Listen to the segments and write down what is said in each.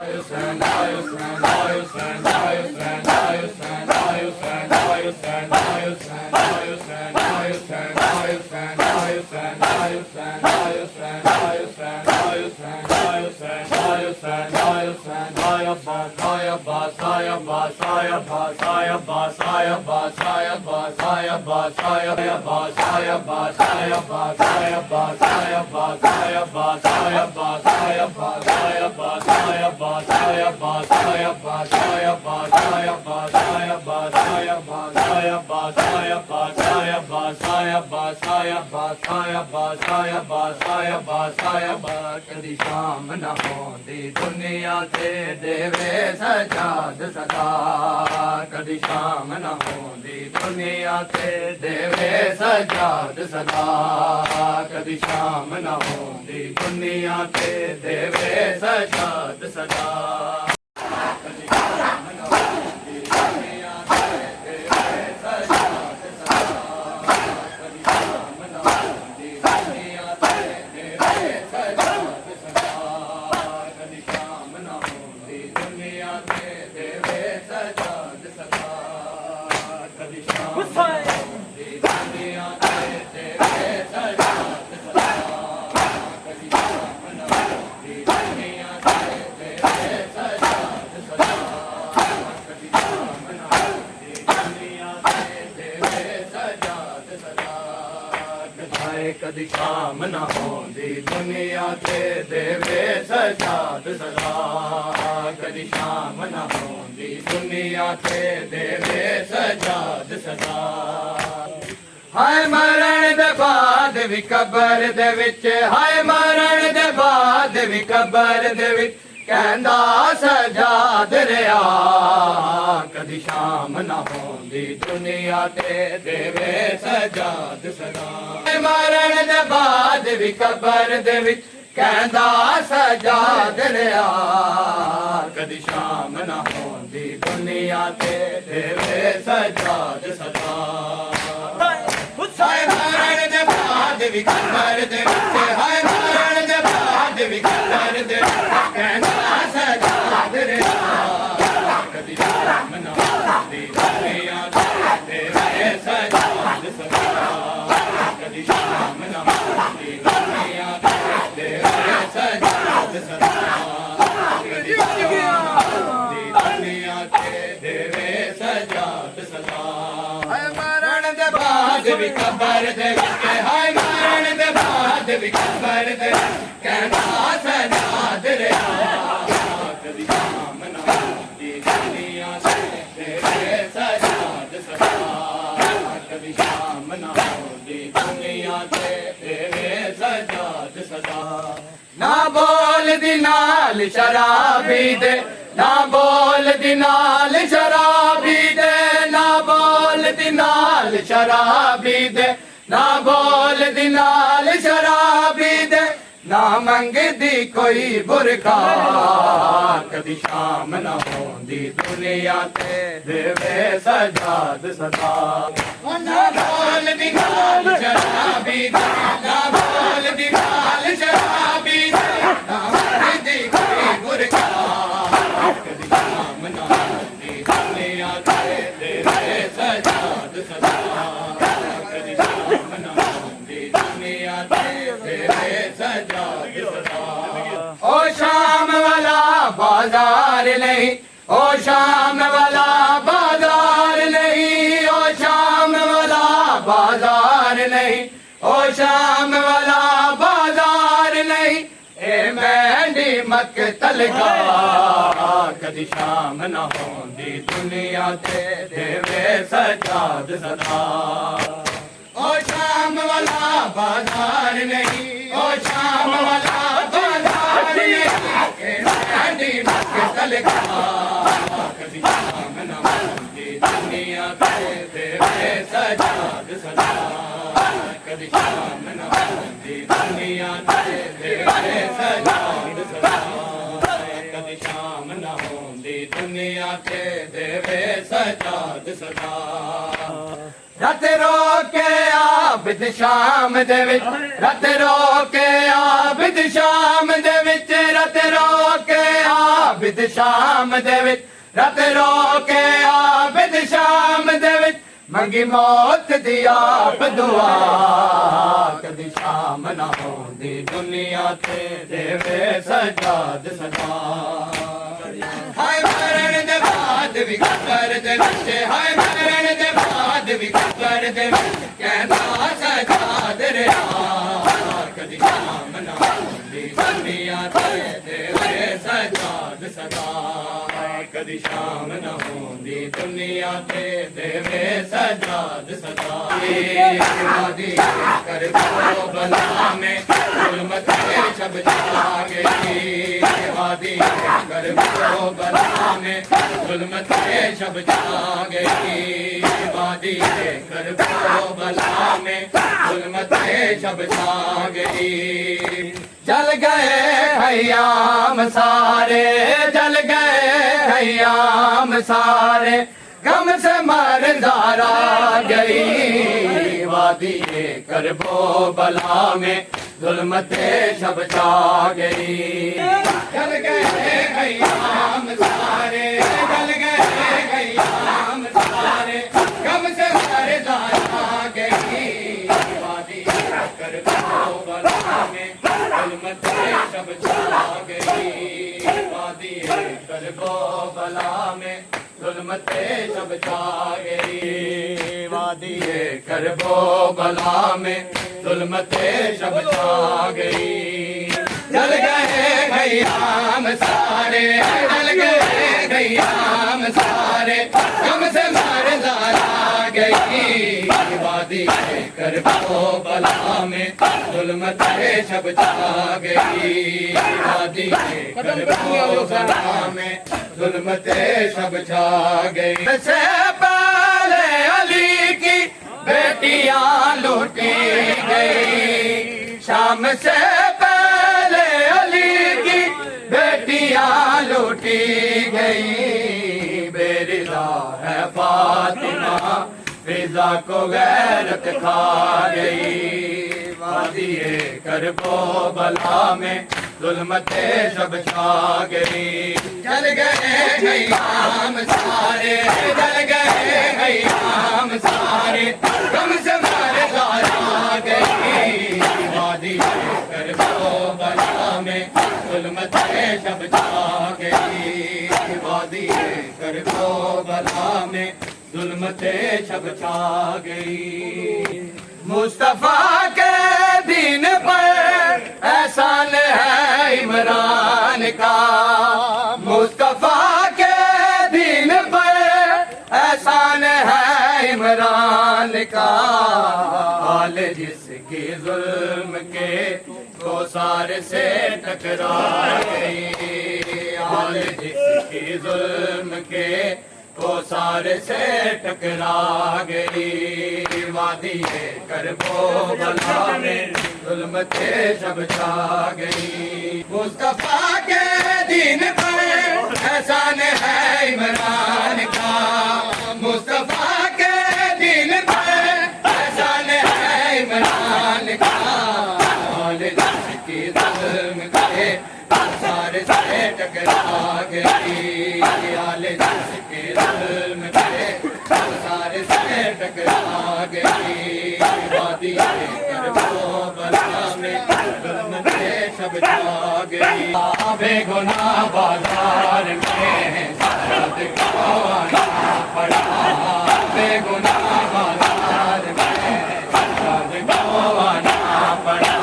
कदी शाम न होंदी दुनिया ते देवे सजाद सदा कदी शाम न होंदी दुनिया ते देवे सजाद सदा कदी शाम न होंदी दुनिया ते देवे सजाद सदा कदी शाम न होंदी दुनिया ते देवे सजाद सदा कदी शाम न होंदी दुनिया ते देवे सजाद सदा कदी शाम न होंदी दुनिया ते देवे सजाद सदा कदी शाम न होंदी दुनिया ते देवे सजाद सदा कदी शाम न होंदी दुनिया ते देवे सजाद सदा कदी शाम न होंदी दुनिया ते देवे सजाद सदा कदी शाम न होंदी दुनिया ते देवे सजाद सदा कदी शाम न होंदी दुनिया ते देवे सजाद सदा हाय मरण दे बाद भी कबर दे विच हाय मरण दे बाद भी कबर दे विच कहंदा सजाद रहा कदी शाम न होंदी दुनिया ते देवे सजाद सदा मरण दे बाद भी कबर दे विच कहंदा सजाद रहा कदी शाम न होंदी दुनिया ते देवे सजाद सदा हाय मरण दे बाद भी कबर दे विच हाय मरण दे बाद भी कबर दे कहंदा सजाद रहा कदी शाम न होंदी दुनिया ते देवे सजाद सदा कदी शाम न होंदी दुनिया ते देवे सजाद सदा कदी शाम न होंदी दुनिया ते देवे सजाद सदा हाय मरण दे बाद भी कबर दे विच हाय मरण दे बाद भी कबर दे कहंदा सजाद रहा कदी शाम न होंदी दुनिया ते देवे सजाद सदा कदी शाम न होंदी दुनिया ते देवे सजाद सदा ना बोल दी नाल शराबी दे ना बोल दी नाल शराबी दे ना बोल दी नाल शराबी दे ना बोल दी नाल शराबी दे ना मंगदी कोई बुरका कदी शाम न होंदी दुनिया ते देवे सजाद सदा ना बोल दी नाल शराबी दे ना बोल दी नाल शराबी दे ना मंगदी कोई बुरका कदी शाम न होंदी दुनिया ते देवे सजाद सदा कदी शाम न होंदी दुनिया ते देवे सजाद सदा ओ शाम वाला बाजार नहीं ओ शाम वाला बाजार नहीं ओ शाम वाला बाजार नहीं ओ शाम वाला बाजार नहीं ए मैंडी मकतल का कदी शाम न होंदी दुनिया ते देवे सजाद सदा ओ शाम वाला बाजार नहीं ओ शाम वाला बाजार नहीं ए मैंडी मकतल का कदी शाम न होंदी दुनिया ते देवे सजाद सदा कदी शाम न होंदी दुनिया ते देवे सजाद सदा कदी शाम न होंदी दुनिया ते देवे सजाद सदा रत रो के आ आबिद शाम दे विच रत रोके आबिद शाम दे विच रत रोके आबिद शाम दे विच रत रोके आबिद शाम दे विच मंगी मौत दी आप दुआ कदी शाम ना होंदी दुनिया ते देवे सजाद सदा हाय मरण दे बाद भी कबर दे विच हाय मरण दे बाद भी कबर दे विच कहना सजाद रहा कदी शाम ना होंदी दुनिया ते देवे सजाद सदा कदी शाम न होंदी दुनिया ते देवे सजाद सदा वादी कर दो बला में जुल्मत छब जागे वादी कर दो बला में जुल्मत छब जागे वादी कर दो बला में जुल्मत छब जागे जल गए हयाम सारे जल गए हयाम सारे गम से मर जारा गई वादी करबो बला में जुल्मते शब छा गई जल गए हयाम सारे जल गए हयाम सारे गम से मर जारा गई वादी करबो बला में जुल्मते शब छा गई वादी करबो बला में जुल्मते शब छा गई वादी करबो बला में जुल्मते शब छा गई जल गए हयाम सारे जल गए हयाम सारे गम से मर जारा गई वादी करबो बला में जुल्मते शब छा गई वादी करबो बला में जुल्मते शब छा गई से पहले अली की बेटियां लूटी गई शाम से पहले अली की बेटियां लूटी गई बेरिदा है फातिमा फिजा को गैरत खा गई वादी करबो बला में जुल्मते शब छा गई जल गए हयाम सारे जल गए हयाम सारे गम से मर जारा गई वादी करबो बला में जुल्मते शब छा गई वादी करबो बला में जुल्मते शब छा गई मुस्तफा के दीन पर एहसान है इमरान का मुस्तफा के दीन पर एहसान है इमरान का हाल जिसकी जुल्म के तो सारे से टकरा गई हाल जिसकी जुल्म के को सारे से टकरा गई वादी करबो बला में जुल्मते शब छा गई मुस्तफा के दीन पर एहसान है इमरान का मुस्तफा के दीन पर एहसान है इमरान का हाल जिसकी जुल्म के सारे से टकरा गई हाल जिसकी जुल्म के सारे से टकरा गई वादी करबो बला में जुल्मते शब छा गई बेगुनाह बाजार में शरद को आना पड़ा बेगुनाह बाजार में शरद को आना पड़ा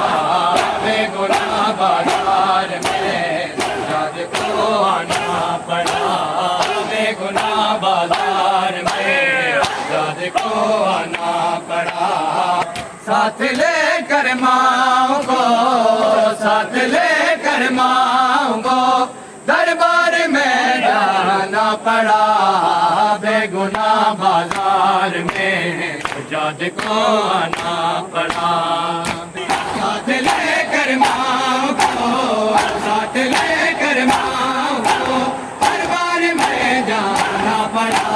बेगुनाह बाजार में शरद को आना पड़ा बेगुनाह बाजार में शरद को आना पड़ा साथ लेकर माओ को साथ लेकर माओ को दरबार में जाना पड़ा बेगुनाह बाजार में जाद को आना पड़ा साथ लेकर माओ को साथ लेकर माओ को दरबार में जाना पड़ा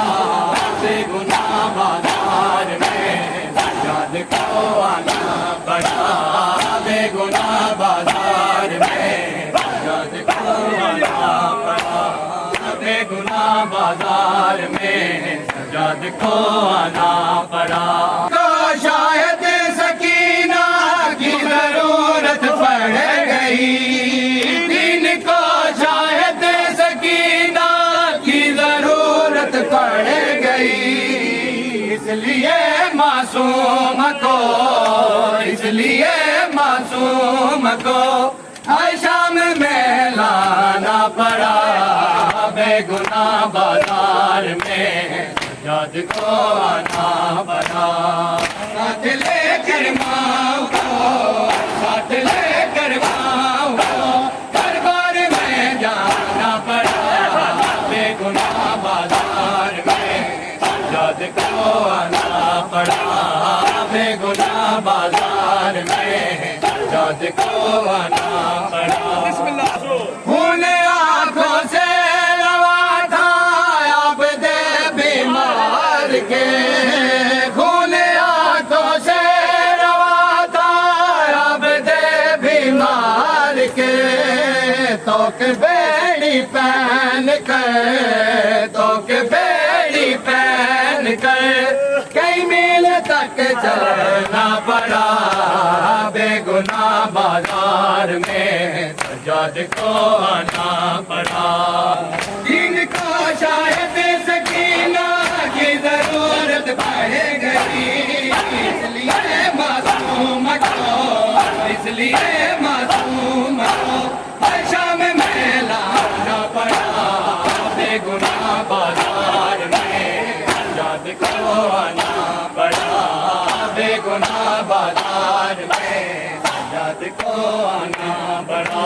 बेगुनाह बाजार में जाद सजाद को आना पड़ा बेगुनाह बाजार में, सजाद को आना पड़ा बेगुनाह बाजार में, सजाद को आना पड़ा। तो शायद सकीना की जरूरत पड़ गई, दिन को शायद सकीना की जरूरत पड़ गई, इसलिए मासूम को, इसलिए मासूम को हर शाम में लाना पड़ा बेगुनाह बाजार में, सजाद को आना पड़ा। साथ लेकर माँ को, साथ लेकर माँ को दरबार में जाना पड़ा बेगुनाह बाजार में, सजाद को आना पड़ा बेगुनाह बाजार में, सजाद को आना पड़ा। खून आंखों से रवा था अब दे बीमार के, खून आंखों से रवा था अब दे बीमार के, तो के बेड़ी पहन कर, तो के बेड़ी पहन कर कई मील तक चलना पड़ा बेगुनाह बाजार में, सजाद को आना पड़ा। इनको शायद सकीना की जरूरत पड़ गई, इसलिए मासूम को, इसलिए मासूम को हर शाम में लाना पड़ा बेगुनाह बाजार में, सजाद को आना पड़ा बेगुनाह बाजार में, सजाद को आना पड़ा।